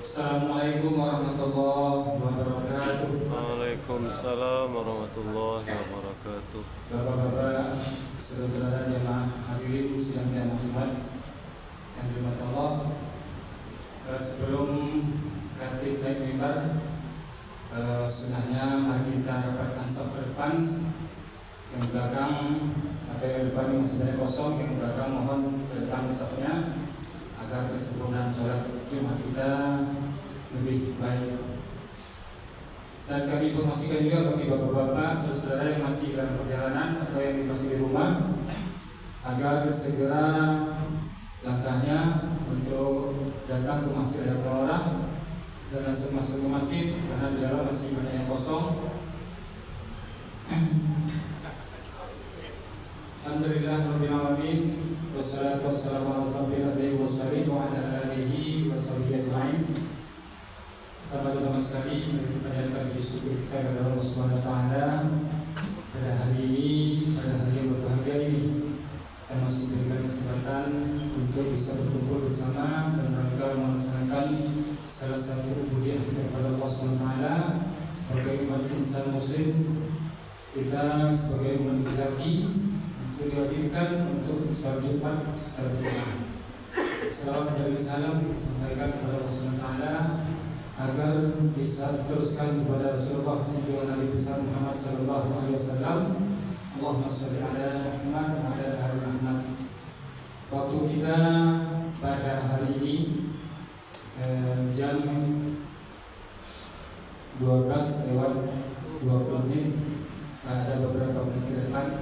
Assalamualaikum warahmatullahi wabarakatuh. Waalaikumsalam warahmatullahi wabarakatuh. Bapak-bapak, saudara-saudara jemaah hadirin sidang Jumat yang dirahmati Allah. Sebelum khatib naik mimbar, sunahnya mari kita rapatkan saf ke depan. Yang belakang atau yang depan yang masih banyak kosong, yang belakang mohon ke depan safnya agar kesempurnaan sholat Jumat kita lebih baik. Dan kami informasikan juga bagi bapak-bapak, saudara-saudara yang masih dalam perjalanan atau yang masih di rumah, agar segera langkahnya untuk datang ke masjid ada orang dan langsung masuk ke masjid karena di dalam masih banyak yang kosong. Alhamdulillah rabbil alamin, wassalatu wassalamu ala asyrofil mursalin wa ala alihi washabihi ajmain. Pertama sekali mari kita panjatkan puji syukur kita kepada Allah Subhanahu wa taala pada hari ini, pada hari yang berbahagia ini. Kita masih diberikan kesempatan untuk bisa berkumpul bersama dan rangka melaksanakan salah satu ubudiyah kita kepada Allah Subhanahu wa taala sebagai umat insan muslim. Kita sebagai umat laki diwajibkan untuk sholat Jumat secara jemaah. Salam dan salam disampaikan kepada Allah Subhanahu wa taala agar bisa teruskan kepada Rasulullah dan juga Nabi besar Muhammad sallallahu alaihi wasallam. Allahumma shalli ala Muhammad wa ala ali Muhammad. Waktu kita pada hari ini jam 12:20. Ada beberapa menit ke depan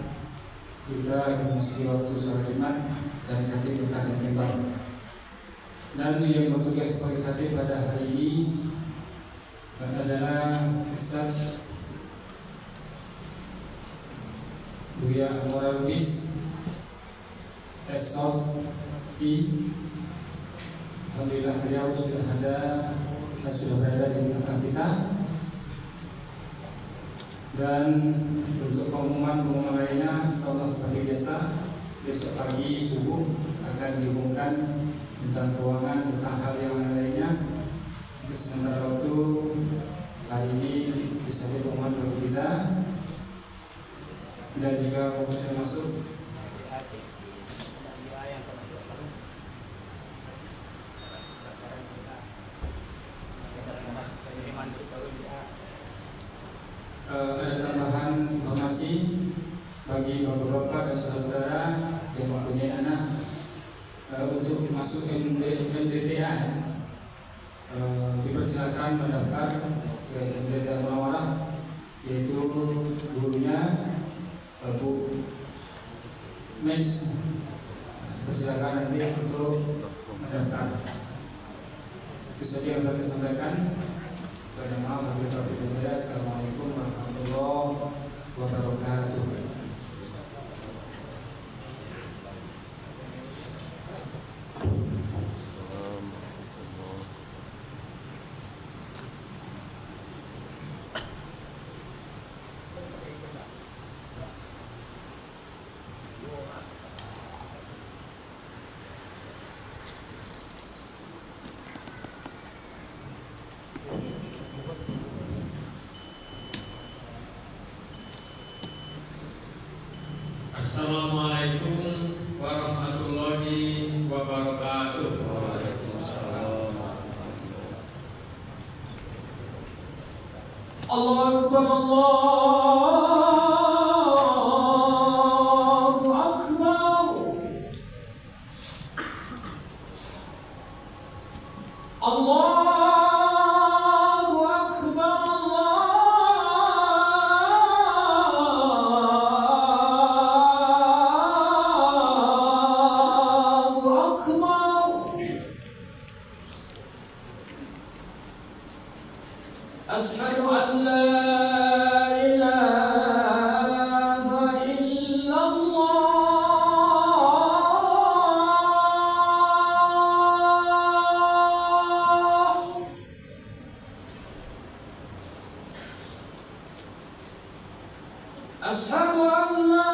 kita akan memasuki waktu sholat Jumat dan khatib akan mimbar. Dan yang bertugas sebagai khatib pada hari ini adalah Ustaz Buya Anwar Lubis SOS I. Alhamdulillah beliau sudah ada dan sudah berada di tengah kita. Dan untuk pengumuman lainnya insyaallah seperti biasa besok pagi subuh akan diumumkan tentang keuangan, tentang hal yang lainnya. Untuk sementara waktu hari ini itu saja pengumuman bagi kita. Dan jika waktu saya masuk ada tambahan informasi bagi bapak-bapak dan saudara-saudara yang mempunyai anak untuk masuk MDTA dipersilakan mendaftar ke MDTA Munawarah, yaitu gurunya Bu Mes. Dipersilakan nanti untuk mendaftar. Itu saja yang dapat saya sampaikan. Assalamualaikum warahmatullahi wabarakatuh. Assalamualaikum warahmatullahi wabarakatuh. Allahu Akbar, Allahu Akbar. Allahu Akbar, Allahu Akbar. Asyhadu an la ilaha illallah. Asyhadu an la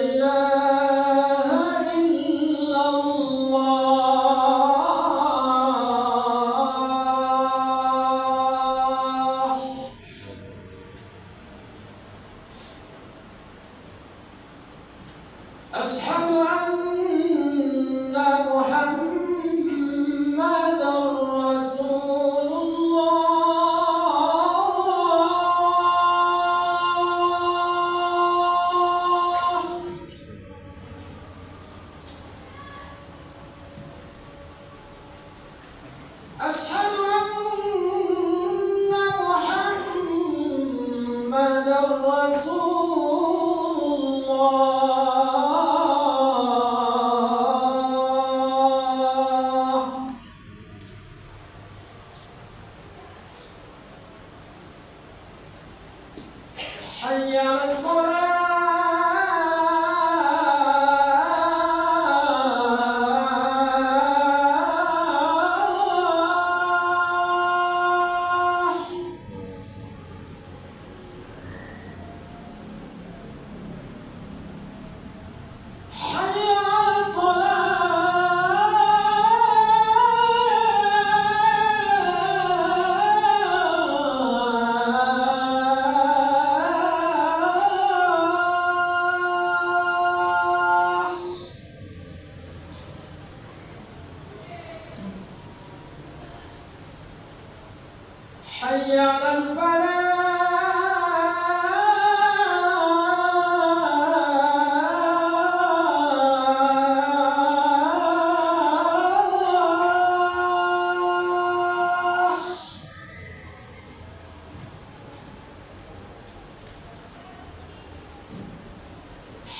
ilaha illallah. Asyhadu anna Muhammadar Rasulullah. Asyhadu anna Muhammadar Rasulullah. Hayya 'alas حي على الفلاح.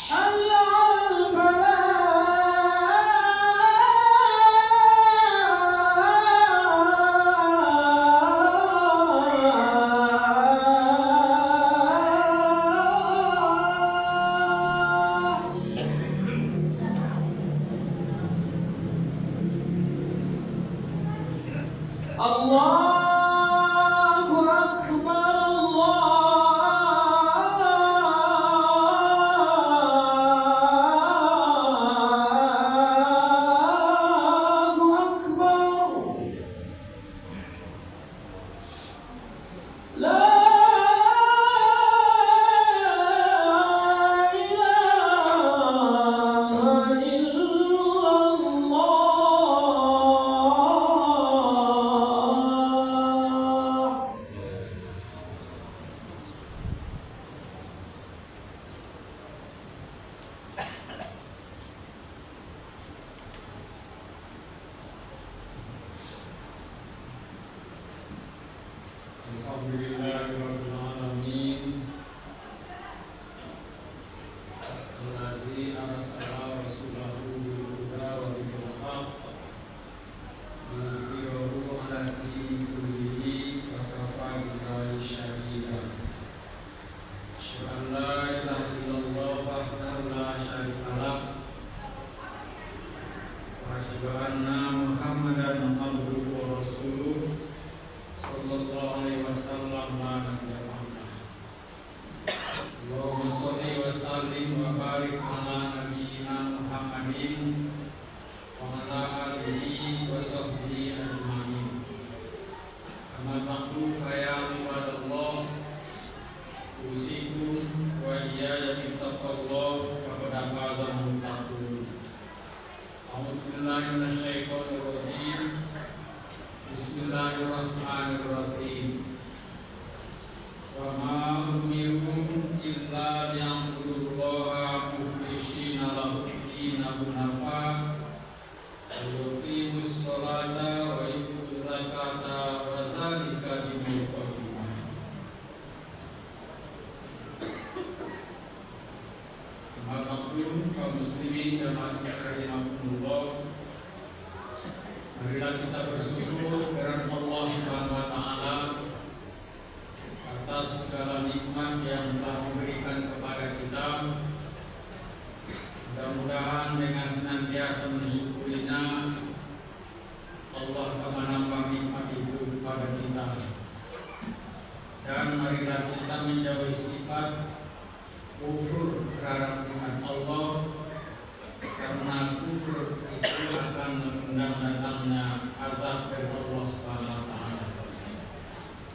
حي على Allahu Akbar, Allahu Akbar. La ilaha illallah. Alhamdulillahirrahmanirrahim. Allazi arsala rasulahu bil huda wa dinil haq liyudhhirahu 'ala dini kullihi wa kafa billahi shahida. Asyhadu an la ilaha illallah wahdahu la syarika lah wa asyhadu anna Muhammadan abduhu wa rasuluh sallallahu alaihi wasallam la nabiyya ba'dah. Allahumma sholli wa sallim wa barik ala nabiyyina Muhammadin wa ala alihi wa sahbihi ajma'in. Amma ba'du fa ya ibadallah, usikum wa iyaya bittaqwallah faqad faza al-muttaqun. A'udzu billahi minasy syaithanir rajim. Bismillahirrahmanirrahim. Wa ma umiru illa liya'budullaha mukhlishina lahu ad-dina hunafa wa yuqimus sholata wa yutuz zakata wa dzalika dinul qayyim. Assalamualaikum kaum muslimin jamaah rahimakumullah. Marilah kita bersyukur kepada Allah Subhanahu wa taala atas segala nikmat yang telah diberikan kepada kita. Mudah-mudahan dengan senantiasa mensyukurinya Allah akan menambah nikmat itu kepada kita. Dan marilah kita menjauhi sifat kufur terhadap nikmat Allah, karena kufur itu akan mengundang datangnya azab dari Allah Subhanahu wa taala.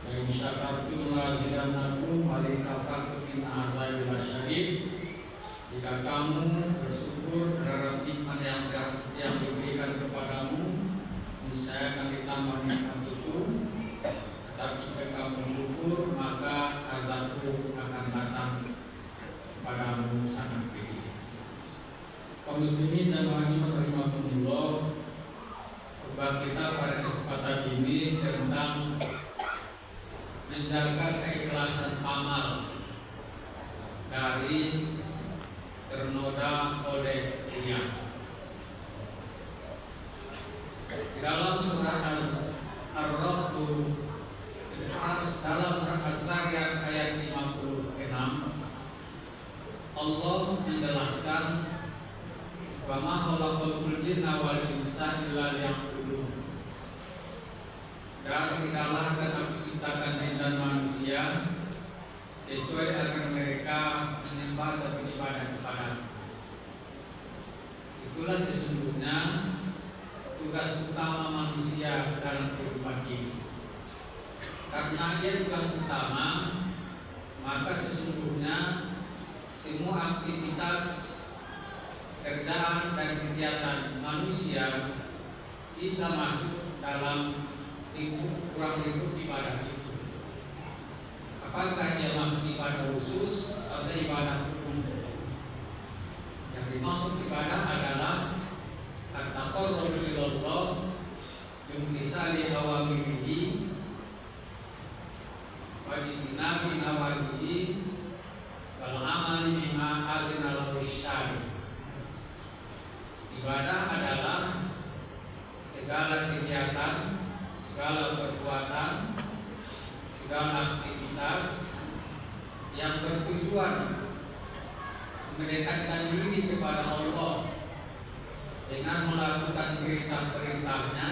La in syakartum la azidannakum wa la in kafartum inna azabi lasyadid. Jika kamu bersyukur Kaum muslimin dan muslimat rahimakumullah, khutbah kita pada kesempatan ini tentang menjaga keikhlasan amal dari ternoda oleh dunia. Di dalam surah Ar-Ra'd, dalam surah Az-Zariyat ayat 56, Allah menjelaskan wa ma khalaqul jinna wal insa illa liya'budun. Dan tidaklah kami ciptakan jin dan manusia kecuali agar mereka menyembah dan beribadah kepada. Itulah sesungguhnya tugas utama manusia dalam kehidupan ini. Karena ia tugas utama, maka sesungguhnya semua aktivitas, kerjaan dan kegiatan manusia bisa masuk dalam kurang lingkup ibadah itu. Apakah dia masuk ibadah khusus atau ibadah umum? Yang dimaksud ibadah adalah at-taqarrub ilallah bimtisali awamirihi wa ijtinabi nawahihi wal amali bima azina lahu syari'. Ibadah adalah segala kegiatan, segala perbuatan, segala aktivitas yang bertujuan mendekatkan diri kepada Allah dengan melakukan perintah-perintahnya,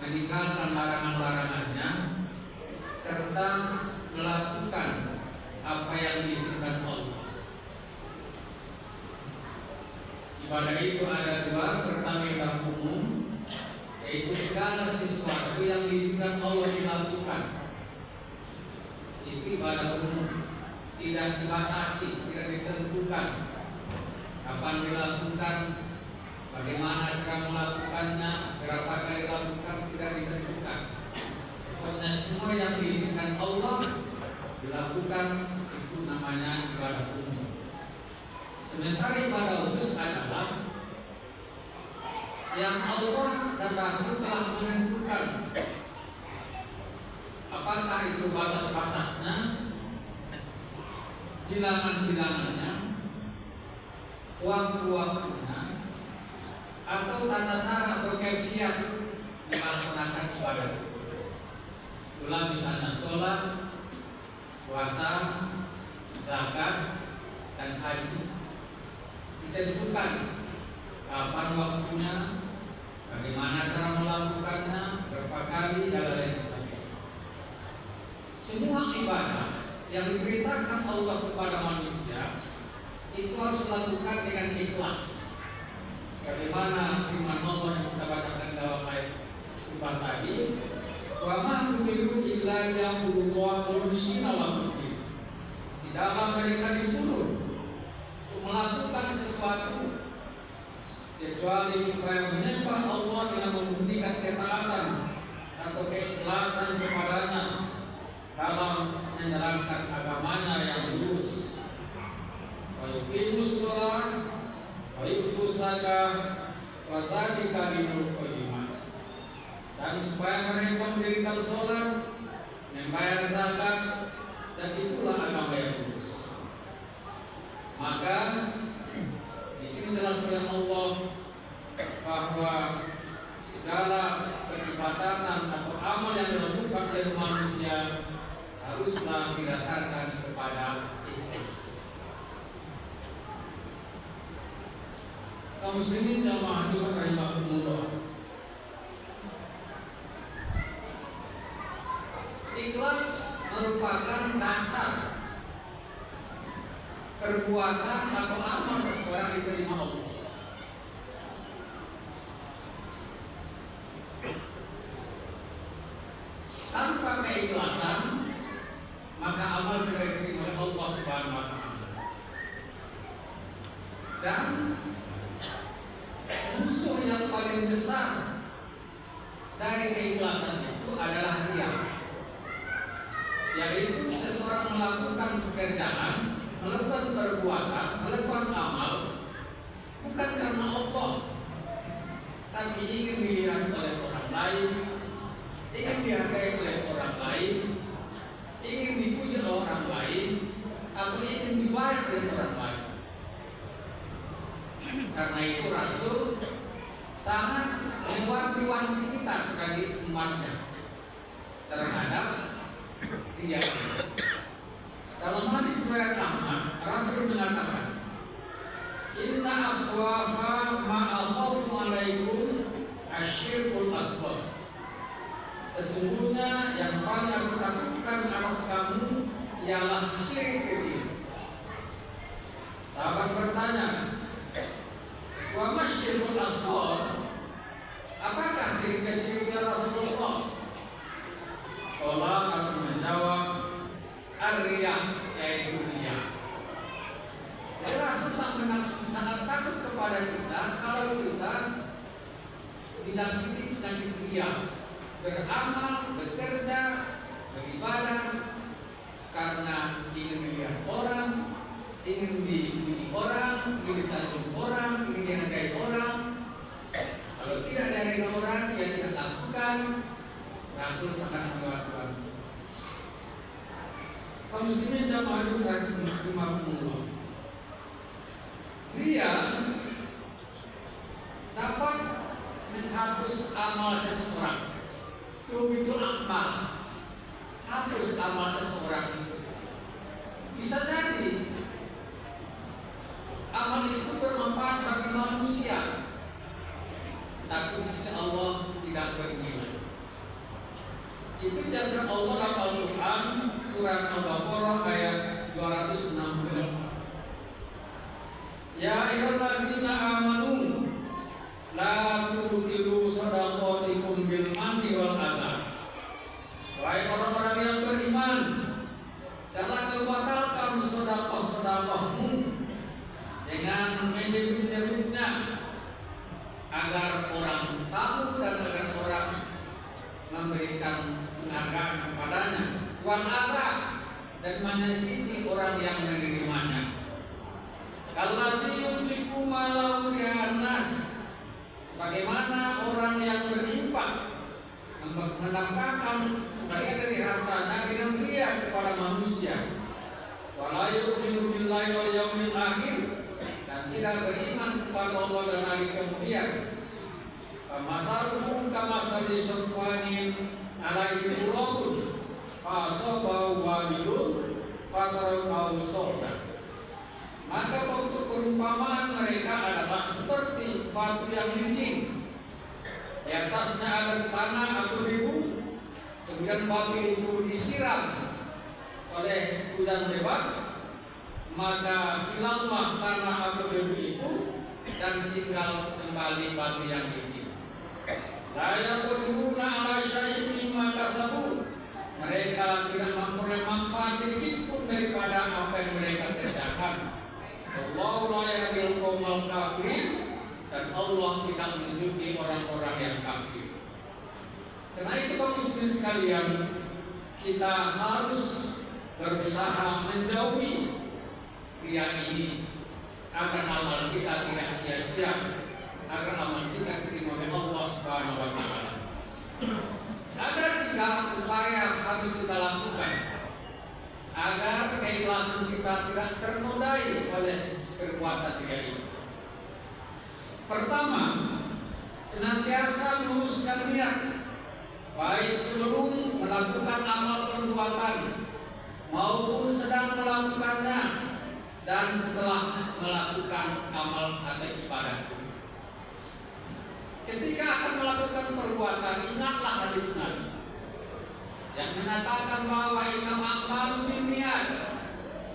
meninggalkan larangan-larangannya, serta melakukan apa yang diizinkan Allah. Ibadah itu ada dua. Pertama ibadah umum, yaitu segala sesuatu yang diizinkan Allah dilakukan. Itu ibadah umum, tidak dibatasi, tidak ditentukan kapan dilakukan, bagaimana cara melakukannya, berapa kali dilakukan, tidak ditentukan. Pokoknya semua yang diizinkan Allah dilakukan, itu namanya ibadah umum. Sementara ibadah khusus adalah yang Allah dan Rasul telah menentukan. Apakah itu batas-batasnya, bilangan-bilangannya, waktu-waktunya, atau tata cara atau kaifiat melaksanakan ibadah itu. Itulah misalnya sholat, puasa, zakat, dan haji. Ditentukan kapan waktunya, bagaimana cara melakukannya, berapa kali, dan lain sebagainya. Semua ibadah yang diperintahkan Allah kepada manusia itu harus dilakukan dengan ikhlas. Bagaimana firman Allah yang kita bacakan dalam ayat 4 tadi, wa ma umiru illa liya'budullaha mukhlishina lahu din. Tidaklah mereka disuruh untuk melakukan sesuatu kecuali supaya menyembah Allah dengan membuktikan ketaatan atau keikhlasan kepadanya dalam menjalankan agamanya yang lurus. Wa yuqimus shalah wa yutuz zakah wa dzalika dinul qayyimah. Dan supaya mereka mendirikan sholat, membayar zakat, dan itulah agama yang lurus. Maka di sini jelas oleh Allah bahwa segala peribadatan atau amal yang dilakukan oleh manusia haruslah didasarkan kepada ikhlas. Kaum muslimin jamaah Jumat rahimakumullah, ikhlas merupakan dasar perbuatan atau amal seseorang diterima Allah. Tanpa keikhlasan, maka amal tidak diterima oleh Allah Subhanahu wa Ta'ala. Dan musuh yang paling besar dari keikhlasan itu adalah riya, yaitu seseorang melakukan pekerjaan, melakukan perbuatan, melakukan amal bukan Karena itu Rasul sangat mewanti-wanti kita sebagai umat terhadap dia. Dalam hadis riwayat Ahmad, Rasul mengatakan, "Inna akhwafa ma'akhafu alaikum asyirkul asghar." Sesungguhnya yang paling aku takutkan atas kamu ialah syirik kecil. Sahabat bertanya, "Wa masyirkul asghar?" Apakah syirik kecil ya Rasulullah? Allah Rasul menjawab, "Ar-riya," yaitu riya. Jadi Rasul sangat takut kepada kita kalau kita disakiti penyakit riya, beramal, bekerja, beribadah karena ingin dilihat orang, ingin dipuji orang, ingin disanjung orang, ingin dihargai orang. Kalau tidak dari orang yang tidak lakukan, Rasul sangat menguatkan. Kaum muslimin jamaah rahimahumullah. Dia dapat menghapus amal seseorang. Itu amal, hapus amal seseorang itu. Bisa jadi amal itu bermanfaat bagi manusia, tapi di sisi Allah tidak bernilai. Itu jasa Allah dalam Al-Quran surat Al-Baqarah ayat 260. Ya ayyuhallazina amanu la tubtilu shadaqatikum bil manni wal adza. Wahai orang-orang yang beriman, jangan kau batalkan sedekah-sedekahmu dengan menyebut-nyebutnya agar orang tahu dan agar orang memberikan penghargaan kepadanya, wal adza, dan menyakiti orang yang menerimanya. Allazi yunfiqu malahu ri'an-nas, sebagaimana orang yang berinfak menafkahkan sebagian dari hartanya dengan riya kepada manusia. Wala yu'minu billahi wal yaumil akhir, dan tidak beriman kepada Allah dan hari kemudian. Masaluhum kamasali syafwanin alaihi turabun fasabahu wabilun fatarakahu sorda. Maka untuk perumpamaan mereka adalah seperti batu yang licin, di atasnya ada tanah atau ribu, kemudian batu itu disiram oleh hujan lebat, maka hilanglah tanah atau ribu itu dan tinggal kembali batu yang licin. La yaqdiruna ala syai'in mimma kasabu, mereka tidak memperoleh manfaat sedikit pun daripada apa yang mereka kerjakan. Allahu la yahdil qaumal kafirin, dan Allah tidak menunjuki orang-orang yang kafir. Karena itu kaum muslimin sekalian, kita harus berusaha menjauhi riya ini agar amal kita tidak sia-sia, agar amal kita diterima oleh Allah Subhanahu wa taala. Ada 3 upaya harus kita lakukan agar keikhlasan kita tidak ternodai oleh perbuatan riya ini. Pertama, senantiasa meluruskan niat, baik sebelum melakukan amal perbuatan maupun sedang melakukannya dan setelah melakukan amal atau ibadah. Ketika akan melakukan perbuatan, ingatlah hadis Nabi yang menyatakan bahwa innamal a'malu binniyat,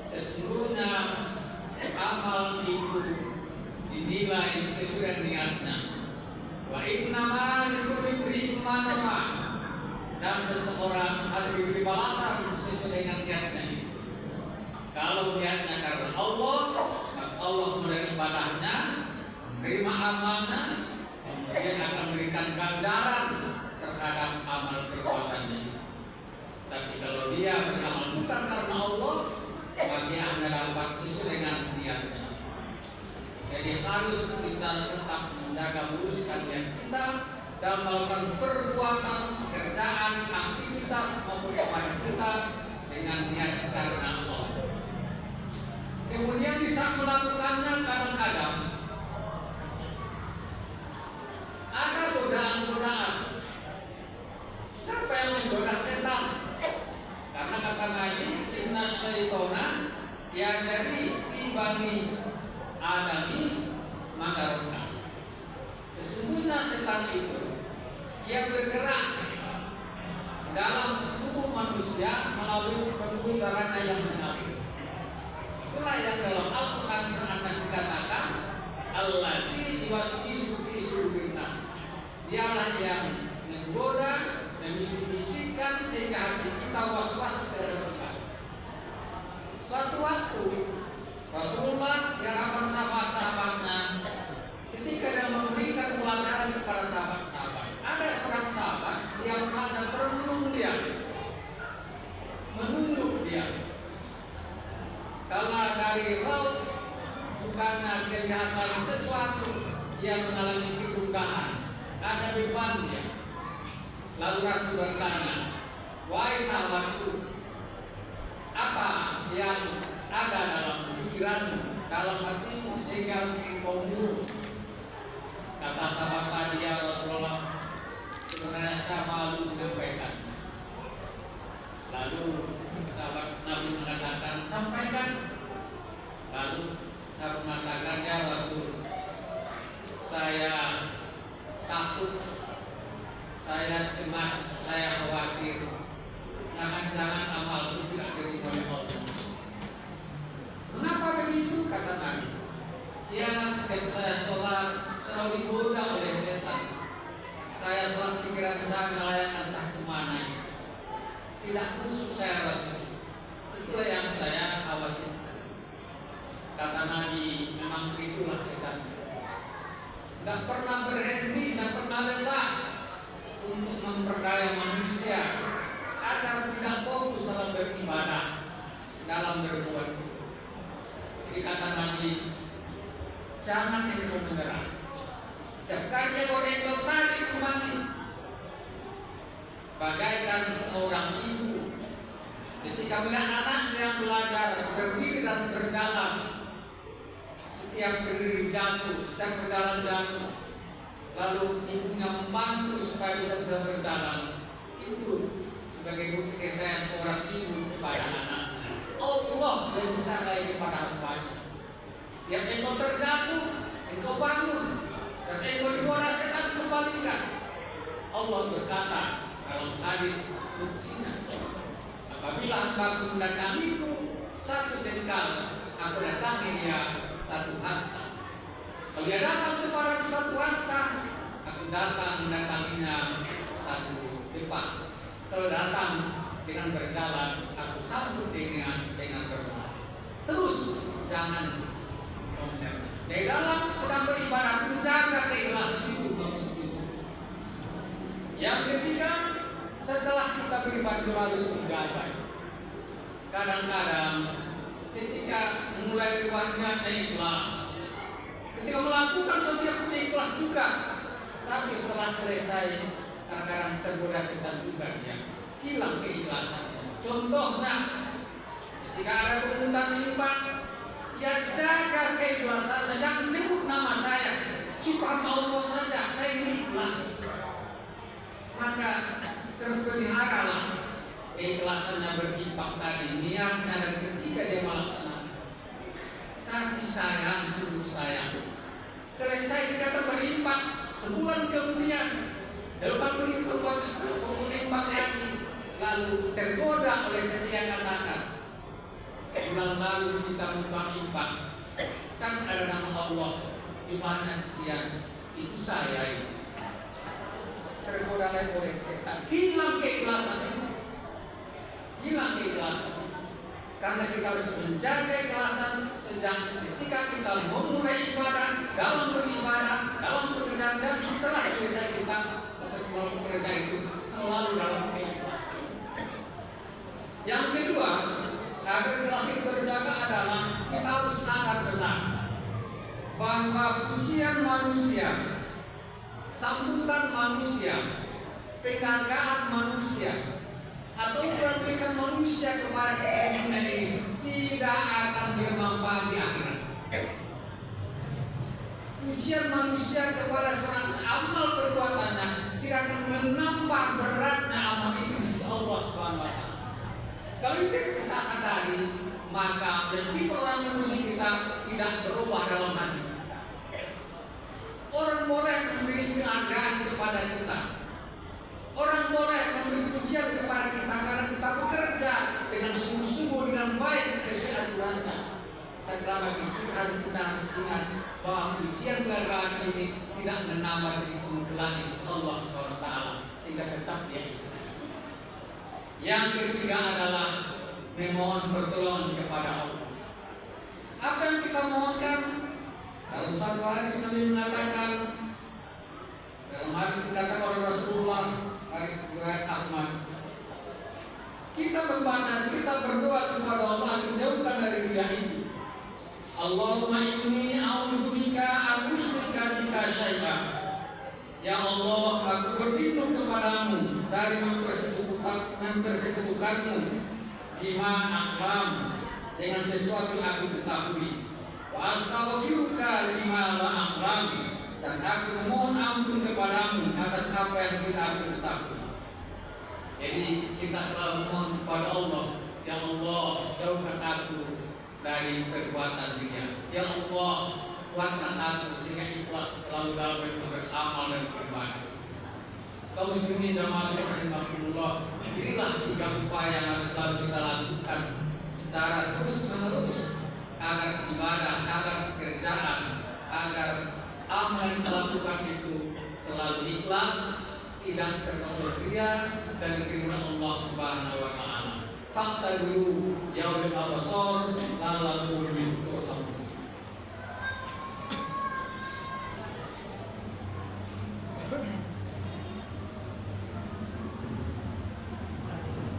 sesungguhnya amal itu dinilai sesuai niatnya. Wa innama likulli imri'in ma nawa, dan seseorang harus diberi balasan sesuai dengan niatnya. Kalau niatnya karena Allah, maka Allah menerima ibadahnya, menerima amalnya, kemudian akan memberikan ganjaran terhadap amal perbuatannya. Tapi kalau dia beramal bukan karena Allah, maka dia hanya dapat sesuai dengan niatnya. Jadi harus kita tetap menjaga meluruskan niat kita dalam melakukan perbuatan, pekerjaan, aktivitas maupun ibadah kita dengan niat karena Allah. Kemudian bisa melakukannya kadang-kadang dia bergerak dalam tubuh manusia melalui pembuluh darahnya yang mengalir. Itulah yang dalam Al-Quran Surat An-Nas dikatakan Allazi yuwaswisu fi sudurin nas. Dialah yang menggoda dan bisik-bisikkan sehingga hati kita was-was terhadap. Suatu waktu Rasulullah yang akan sahabat-sahabatnya ketika dia memberikan pelajaran kepada sahabat-sahabat, ada seorang sahabat yang sangat termenung dia, menunduk dia. Karena dari laut bukannya kelihatan sesuatu yang mengalami kegundahan, ada bebannya. Lalu Rasul bertanya, wahai sahabatku, apa yang ada dalam pikiranmu, dalam hatimu sehingga engkau murung? Kata sahabat tadi, ya Rasulullah, sebenarnya saya malu menyampaikan. Lalu sahabat Nabi mengatakan, sampaikan. Lalu sahabat mengatakan, ya Rasul, saya takut, saya cemas, saya khawatir, jangan-jangan amalku tidak diterima oleh Allah. Mengapa begitu? Kata Nabi. Ya, setiap saya sholat selalu digoda oleh setan. Saya sholat pikiran saya melayang entah kemana. Tidak khusyuk saya Rasul. Itulah yang saya khawatirkan. Kata Nabi, memang itulah setan. Tidak pernah berhenti, tidak pernah lelah untuk memperdaya manusia agar tidak fokus dalam beribadah, dalam berbuat. Jadi kata Nabi, jangan engkau menyerah. Dekatnya engkau tarik kembali. Bagaikan seorang ibu ketika melihat anaknya yang belajar berdiri dan berjalan, setiap berdiri jatuh, setiap berjalan jatuh, lalu ibunya membantu supaya bisa berjalan. Itu sebagai bukti kasih seorang ibu kepada anaknya. Allah yang bisa baik kepada hambanya. Yang engkau terjatuh, engkau bangun, dan engkau digoda setan kembalikan. Allah berkata dalam hadis kutsinya, apabila hambaku mendatangiku satu jengkal, aku datangi dia satu hasta. Kalau dia datang kepada satu hasta, aku datang mendatanginya satu depan. Kalau datang dengan berjalan, aku sambut dengan berjalan. Terus jangan menyerah. Di dalam sedang beribadah, menjaga keikhlasan itu. Yang ketiga, setelah kita beribadah harus menjaga. Kadang-kadang ketika memulai ibadahnya ikhlas, ketika melakukan setiap ikhlas juga, tapi setelah selesai kadang-kadang tergoda setan juga dia hilang keikhlasannya. Contohnya, ketika ada permintaan limpah, ya jaga keikhlasannya, jangan sebut nama saya, cuma Allah saja, saya ini ikhlas. Maka terpeliharalah keikhlasannya berimpact tadi, niatnya dan ketika dia melaksanakan. Tapi sayang, sungguh sayang, selesai dikata berimpact, sebulan kemudian dapat berimpact lagi, lalu tergoda oleh setia katakan, bulan lalu kita berimpact, kan ada nama Allah, jumlahnya sekian, itu saya itu. Tergoda oleh setan, hilang keikhlasan itu, hilang keikhlasan. Karena kita harus menjaga keikhlasan sejak ketika kita memulai ibadah, dalam beribadah, dalam pekerjaan, dan setelah selesai kita bekerja itu selalu dalam keikhlasan. Yang kedua, agar keikhlasan itu terjaga adalah kita harus sadar benar bahwa pujian manusia, sambutan manusia, penghargaan manusia, atau berikan manusia kepada kita ini tidak akan bermanfaat di akhirat. Pujian manusia kepada seorang amal perbuatannya tidak akan menambah beratnya amal itu di sisi Allah Subhanahu wa Ta'ala. Kalau itu kita sadari, maka meskipun orang memuji kita tidak berubah dalam hati kita. Orang boleh memberi penghargaan kepada kita, Orang boleh memberi pujian kepada kita karena kita bekerja dengan sungguh-sungguh dengan baik sesuai aturannya. Dan dalam itu kita harus ingat bahwa pujian belagaan ini tidak menambah sedikit menggelani sisi Allah SWT sehingga tetap dia ikhlas. Yang ketiga adalah memohon pertolongan kepada Allah. Apa yang kita mohonkan? Dalam satu hadis Nabi mengatakan, dalam hadis dikatakan oleh Rasulullah, hadis riwayat Ahmad, kita membaca, kita berdoa kepada Allah dijauhkan dari riya ini. Allahumma inni a'udzubika an usyrika bika syai'an. Ya Allah, aku berlindung kepadamu dari mempersekutukanmu bima aqlam, dengan sesuatu yang aku ketahui. Wa astaghfiruka lima la aqlam, dan aku memohon ampun kepadamu atas apa yang tidak aku ketahui. Jadi kita selalu mohon kepada Allah, ya Allah, jauhkan aku dari perbuatan dunia. Ya Allah, kuatkan aku sehingga ikhlas selalu dalam beramal dan beribadah. Kaum muslimin jamaah rahimakumullah, inilah 3 upaya yang harus selalu kita lakukan secara terus menerus agar ibadah, agar pekerjaan, agar amal yang kita lakukan itu selalu ikhlas, tidak tertolak ria, dan diterima Allah Subhanahu wa taala. Fakta dulu yaumil absar lalakum turhamun.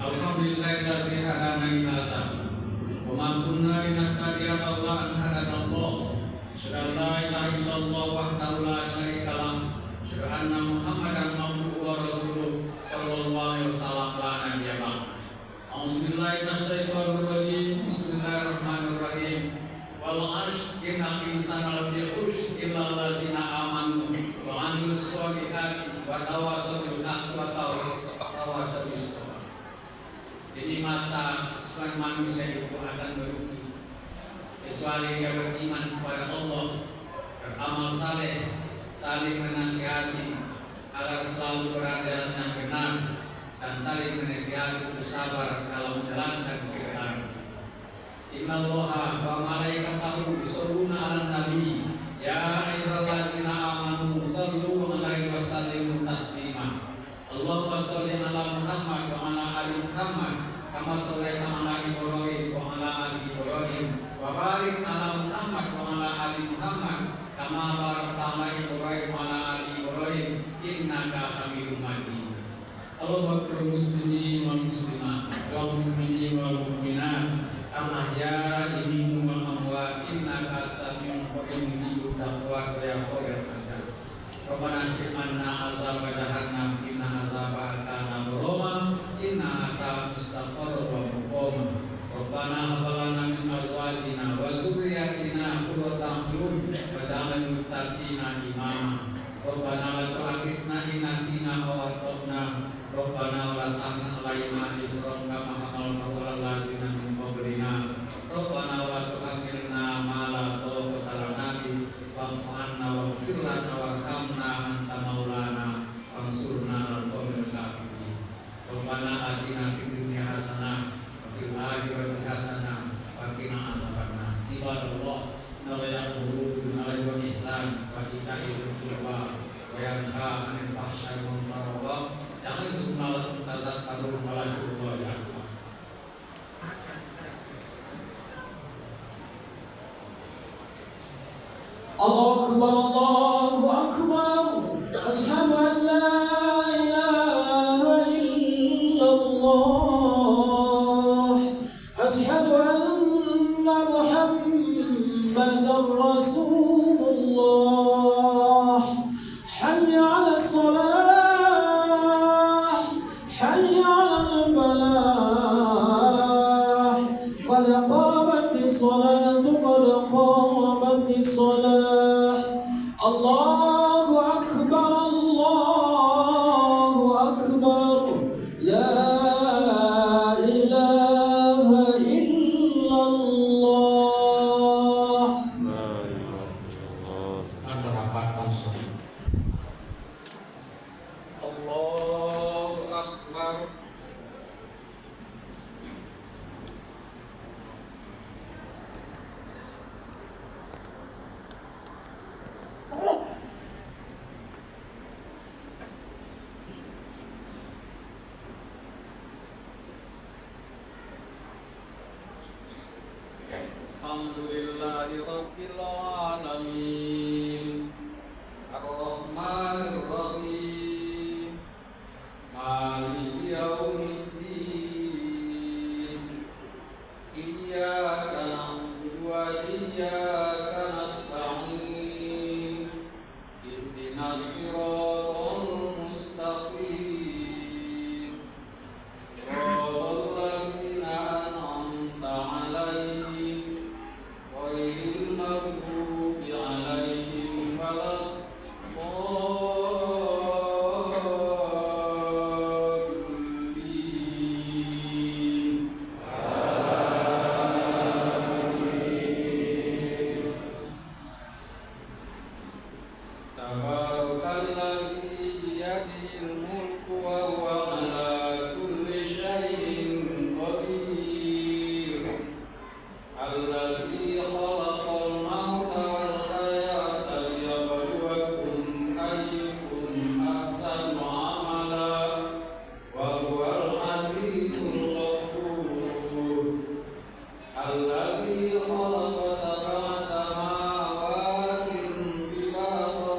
Alhamdulillahillazi hadana ila hadza wa ma kunna linahtadiya laula an hadana Allah. Asyhadu an la ilaha illallah wahdahu la syarika lah. Asyhadu anna Muhammadan abduhu wa rasuluh sallallahu alaihi wasallam la nabiyya ba'd. A'udzubillahi minasyaitonir rajim. Bismillahirrahmanirrahim. Wal 'ashr innal insana lafi khusr illa allazina amanu wa 'amilus sholihati wa tawassaw bil haqqi wa tawassaw bis sabr. Jadi masa sesuatu manusia itu akan merugi kecuali dia beriman kepada Allah, beramal saleh, saling menasihati agar selalu berada yang benar, dan saling menasihati untuk sabar dalam menjalankan kebenaran. Innallaha wa malaikatahu yusholluna 'alan nabi ya ayyuhallazina amanu shallu 'alaihi wa sallimu taslima. Allahumma shalli 'ala Muhammad wa 'ala ali Muhammad kama shallaita 'ala Ibrahim wa 'ala ali Ibrahim wa barik 'ala Muhammad wa 'ala ali Muhammad kama barakta 'ala Ibrahim wa 'ala ali Ibrahim innaka Hamidum Majid. Allahumma ighfir muslimin wal muslimat wal mu'minin wal mu'minat al-ahya'i minhum wal amwat innaka sami'un qarib mujibud da'wat wa ya khairul ajab. Rabbana asrif 'anna 'azaba jahannam inna 'azabaha kana gharama inna asal mustaqarr wa muqama. Rabbana hab lana min azwajina wa dzurriyyatina qurrata a'yun waj'alna lil muttaqina imama. Rabbana la tu'akhizna in nasina aw akhtana. Rabbana la tahmil 'alaina isran kama hamaltahu 'alal ladzina min qablina. Rabbana la tuhammilna ma la taqata lana bihi wa'fu 'anna waghfir lana warhamna anta maulana wansurna 'alal qawmil kafirin. Rabbana atina fid dunya hasanah wa fil akhirati hasanah wa qina adzabannar. Ibadallah, nalayaqulu bil Islam wa ita'il qurba wa yanha 'anil fahsya'i wal munkar wa ya'idzukum la'allakum tadhakkarun wa la Alhamdulillahi Rabbil Alamin Ar-Rahmanir Rahim Maliki Yaumiddin Iyyaka na'budu wa iyyaka nasta'in Ihdinas siratal mustaqim Siratal ladzina an'amta 'alaihim ghairil maghdubi 'alaihim Tabarakalladzi biyadihil mulku wa huwa 'ala kulli syai'in qadir Alladzi khalaqal mauta wal hayata liyabluwakum ayyukum ahsanu 'amala wa huwal 'azizul ghafur Alladzi khalaqa sab'a samawati tibaqa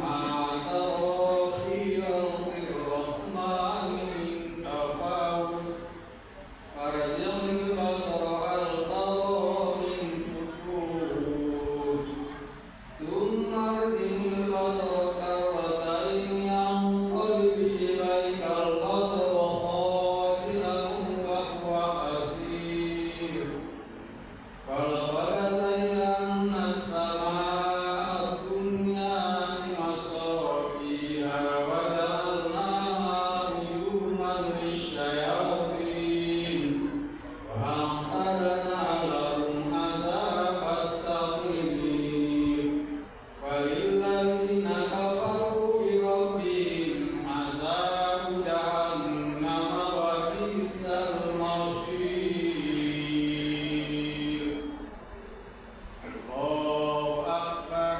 ma tara fi khalqir rahmani min tafawut farji'il basara hal tara min futur thumma arji'il basara karratayn yanqalib ilayka al-basaru khasi'an wa huwa hasir ولقد زينا السماء الدنيا بمصابيح وجعلناها رجوما للشياطين وأعتدنا لهم عذاب السعير وللذين كفروا بربهم عذاب جهنم وبئس المصير Allahu Akbar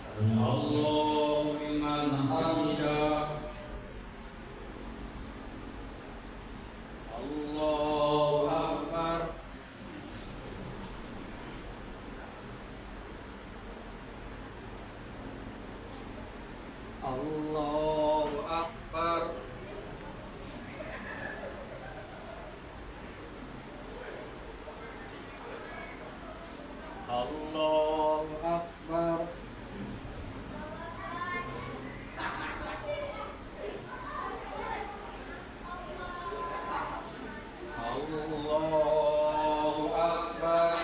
Sami Allahu liman hamidah Allahu Akbar Allahu Akbar Allahu Akbar Allahu Akbar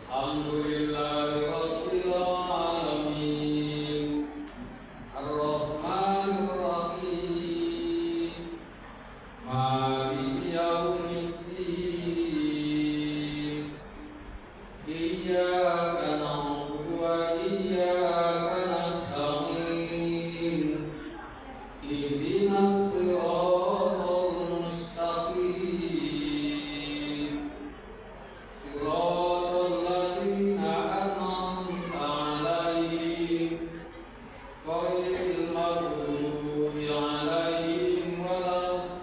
Alhamdulillahi Rabbil Alamin Ar-Rahmanir Rahim Maliki Yaumiddin Iyyaka na'budu wa iyyaka nasta'in Ihdinas siratal mustaqim Siratal ladzina an'amta 'alaihim ghairil maghdubi 'alaihim waladdallin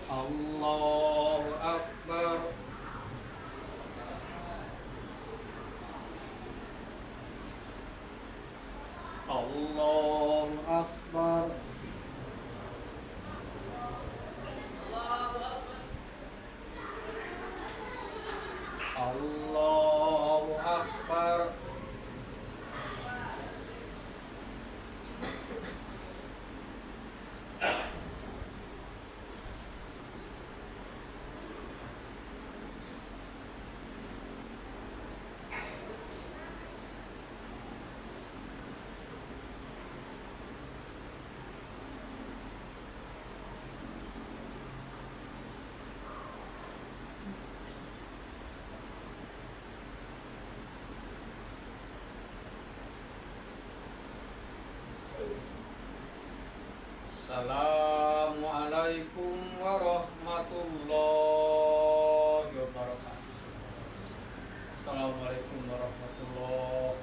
Allahu Akbar. Allahu Akbar. Allahu Akbar. Assalamualaikum warahmatullahi wabarakatuh. Assalamualaikum warahmatullahi